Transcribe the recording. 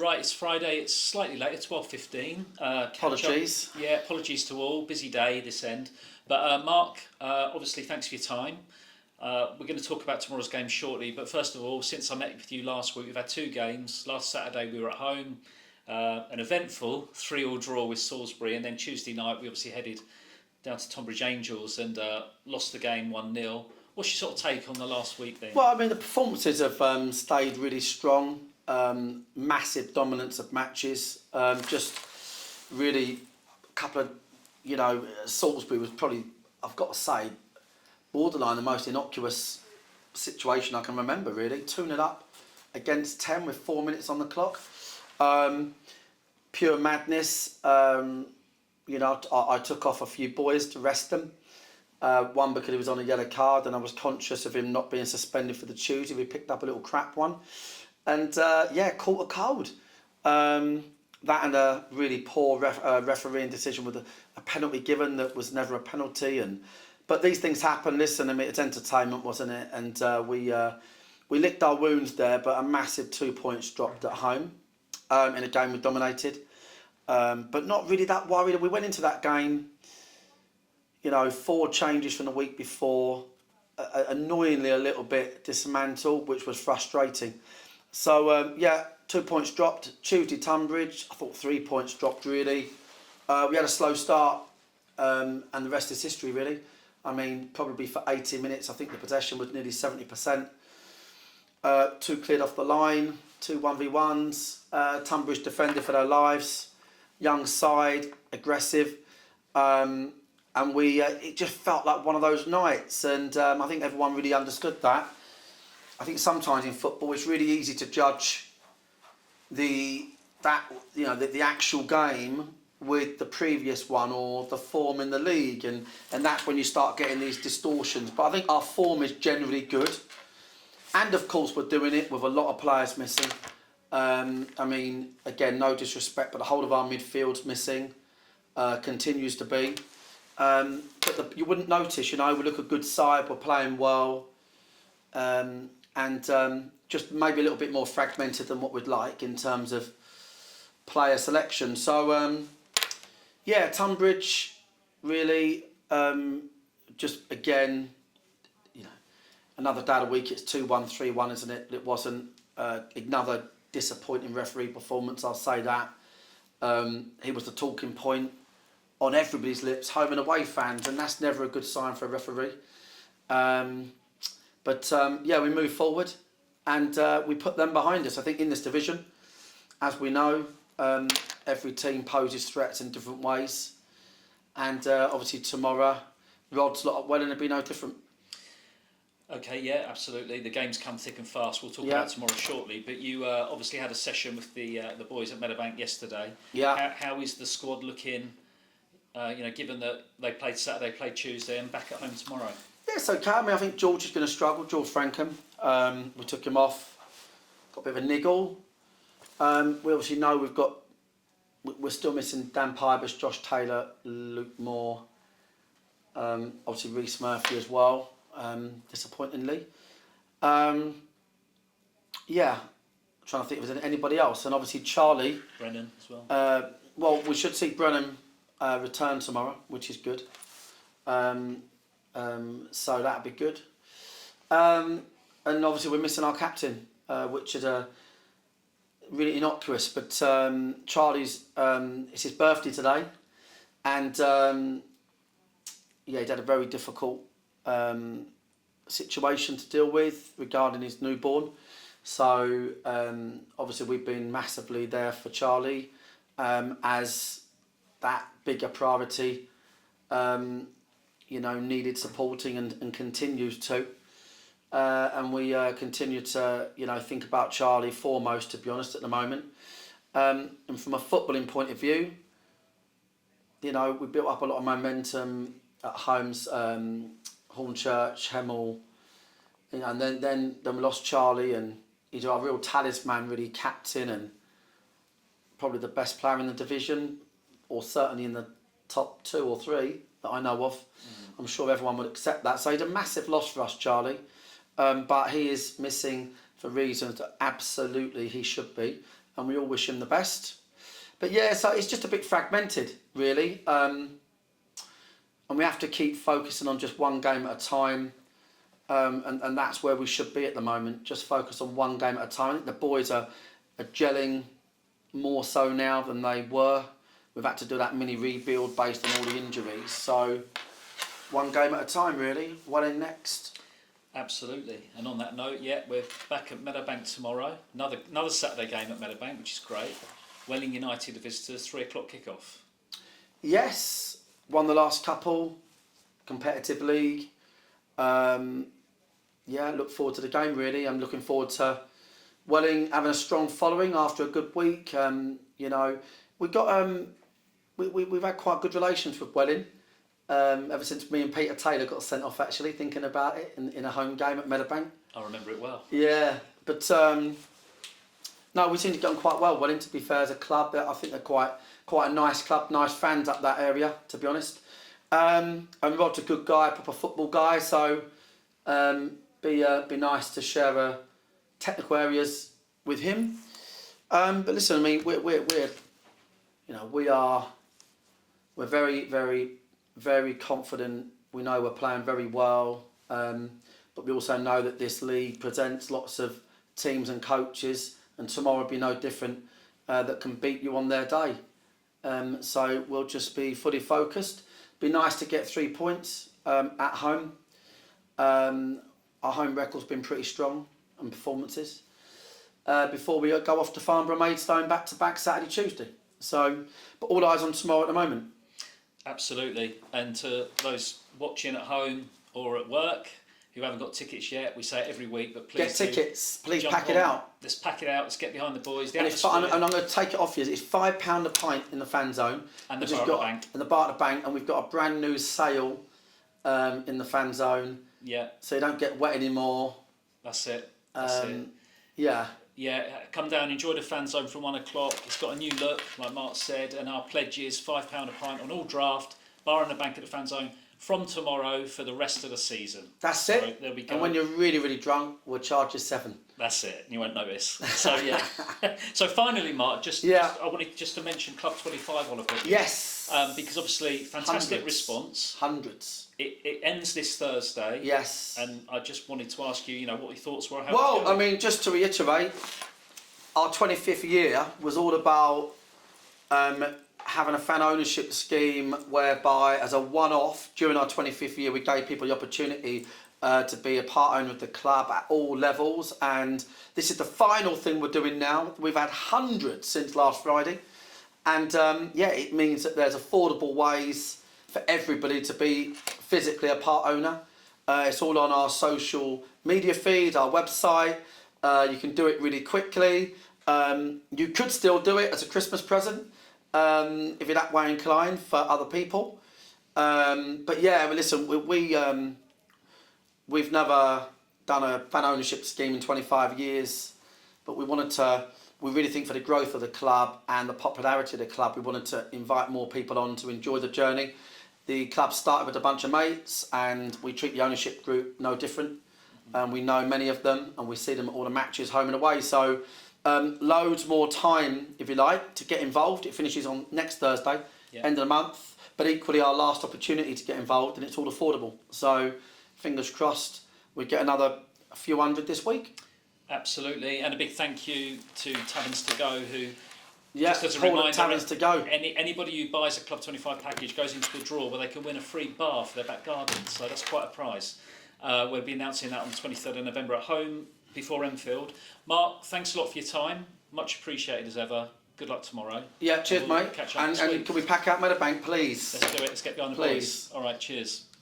Right, it's Friday. It's slightly later, 12:15. Apologies. Yeah, apologies to all. Busy day this end. But Marc, obviously, thanks for your time. We're going to talk about tomorrow's game shortly. But first of all, since I met with you last week, we've had two games. Last Saturday we were at home, an eventful 3-3 draw with Salisbury, and then Tuesday night we obviously headed down to Tonbridge Angels and lost the game 1-0. What's your sort of take on the last week then? Well, I mean, the performances have stayed really strong. Massive dominance of matches. Just really a couple of, Salisbury was probably, I've got to say, borderline the most innocuous situation I can remember, really. 2-0 up against 10 with 4 minutes on the clock. Pure madness. I took off a few boys to rest them. One because he was on a yellow card and I was conscious of him not being suspended for the Tuesday. We picked up a little crap one. And caught a cold. That and a really poor refereeing decision with a penalty given that was never a penalty. But these things happen. Listen, I mean, it's entertainment, wasn't it? And we licked our wounds there, but a massive 2 points dropped at home in a game we dominated. But not really that worried. We went into that game, 4 changes from the week before, annoyingly a little bit dismantled, which was frustrating. So, 2 points dropped. Tuesday, Tunbridge, I thought 3 points dropped, really. We had a slow start, and the rest is history, really. I mean, probably for 80 minutes, I think the possession was nearly 70%. 2 cleared off the line, 2 1v1s. Tunbridge defended for their lives. Young side, aggressive. And it just felt like one of those nights. And I think everyone really understood that. I think sometimes in football it's really easy to judge the actual game with the previous one or the form in the league, and that's when you start getting these distortions. But I think our form is generally good, and of course we're doing it with a lot of players missing. I mean, again, no disrespect, but the whole of our midfield's missing, continues to be. But you wouldn't notice, we look a good side, we're playing well. And just maybe a little bit more fragmented than what we'd like in terms of player selection. So, Tunbridge really just again, another day of the week. It's 2-1, 3-1, isn't it? It wasn't another disappointing referee performance. I'll say that. He was the talking point on everybody's lips, home and away fans, and that's never a good sign for a referee. But we move forward and we put them behind us. I think in this division, as we know, every team poses threats in different ways. And obviously tomorrow, Rod's lot up well and it'll be no different. Okay, yeah, absolutely. The games come thick and fast. We'll talk about tomorrow shortly. But you obviously had a session with the boys at Meadowbank yesterday. Yeah. How is the squad looking, given that they played Saturday, played Tuesday and back at home tomorrow? Yeah, it's okay. I mean, I think George is going to struggle. George Frankham. We took him off. Got a bit of a niggle. We obviously know we're still missing Dan Pybus, Josh Taylor, Luke Moore. Obviously Reece Murphy as well. Disappointingly. Trying to think if there's anybody else. And obviously Charlie. Brennan as well. Well, we should see Brennan return tomorrow, which is good. So that'd be good. And obviously we're missing our captain, which is really innocuous. But Charlie's, it's his birthday today. And he'd had a very difficult situation to deal with regarding his newborn. So obviously we've been massively there for Charlie as that bigger priority. Needed supporting and continues to. And we continue to, think about Charlie foremost, to be honest, at the moment. And from a footballing point of view, we built up a lot of momentum at homes, Hornchurch, Hemel, and then we lost Charlie, and he's our real talisman, really captain, and probably the best player in the division, or certainly in the top 2 or 3 that I know of. I'm sure everyone would accept that. So he's a massive loss for us, Charlie. But he is missing for reasons that absolutely he should be. and we all wish him the best. But yeah, so it's just a bit fragmented, really, and we have to keep focusing on just one game at a time, and that's where we should be at the moment. Just focus on one game at a time. I think the boys are gelling more so now than they were. We've had to do that mini rebuild based on all the injuries. So one game at a time, really. One in next. Absolutely. And on that note, yeah, we're back at Meadowbank tomorrow. Another Saturday game at Meadowbank, which is great. Welling United, the visitors, 3 o'clock kickoff. Yes, won the last couple, competitive league. Yeah, look forward to the game, really. I'm looking forward to Welling having a strong following after a good week. You know, we've got we've had quite good relations with Welling ever since me and Peter Taylor got sent off. Actually, thinking about it in a home game at Meadowbank. I remember it well. Yeah, but no, we seem to get on quite well. Welling, to be fair, as a club, I think they're quite a nice club, nice fans up that area, to be honest. And Rod's a good guy, proper football guy, so be nice to share technical areas with him. But listen, I mean, we're very, very, very confident. We know we're playing very well, but we also know that this league presents lots of teams and coaches, and tomorrow will be no different, that can beat you on their day. So we'll just be fully focused. Be nice to get 3 points at home. Our home record's been pretty strong on performances. Before we go off to Farnborough Maidstone back-to-back Saturday, Tuesday. So, but all eyes on tomorrow at the moment. Absolutely. And to those watching at home or at work who haven't got tickets yet, we say it every week, but please get tickets. Please pack it out. Let's pack it out. Let's get behind the boys. And I'm going to take it off you. It's £5 a pint in the fan zone. And the bar at the bank. And the bar at the bank. And we've got a brand new sale in the fan zone. Yeah. So you don't get wet anymore. That's it. That's it. Yeah. Yeah, come down, enjoy the fan zone from 1 o'clock. It's got a new look, like Marc said, and our pledge is £5 a pint on all draft, bar in the bank at the fan zone, from tomorrow for the rest of the season. That's it. So there we go. And when you're really, really drunk, we'll charge you £7. That's it. You won't notice. So yeah. So finally, Marc, I wanted just to mention Club 25 while I've got you. Yes. Because obviously, fantastic response. Hundreds. It ends this Thursday. Yes. And I just wanted to ask you, what your thoughts were. Well, I mean, just to reiterate, our 25th year was all about having a fan ownership scheme whereby, as a one-off, during our 25th year, we gave people the opportunity to be a part owner of the club at all levels. And this is the final thing we're doing now. We've had hundreds since last Friday. And it means that there's affordable ways for everybody to be physically a part owner. It's all on our social media feed, our website. You can do it really quickly. You could still do it as a Christmas present if you're that way inclined for other people. But yeah, listen, we've never done a fan ownership scheme in 25 years, but we really think for the growth of the club and the popularity of the club, we wanted to invite more people on to enjoy the journey. The club started with a bunch of mates, and we treat the ownership group no different. We know many of them, and we see them at all the matches home and away. So loads more time, if you like, to get involved. It finishes on next Thursday, end of the month. But equally, our last opportunity to get involved, and it's all affordable. So fingers crossed, we get a few hundred this week. Absolutely, and a big thank you to Taverns to Go, who, just as a reminder, Taverns to Go. Anybody who buys a Club 25 package goes into the draw where they can win a free bar for their back garden. So that's quite a prize. We'll be announcing that on the 23rd of November at home before Enfield. Marc, thanks a lot for your time. Much appreciated as ever. Good luck tomorrow. Yeah, cheers, mate. Catch up and can we pack out Meadowbank, please? Let's do it. Let's get behind the boys. All right, cheers.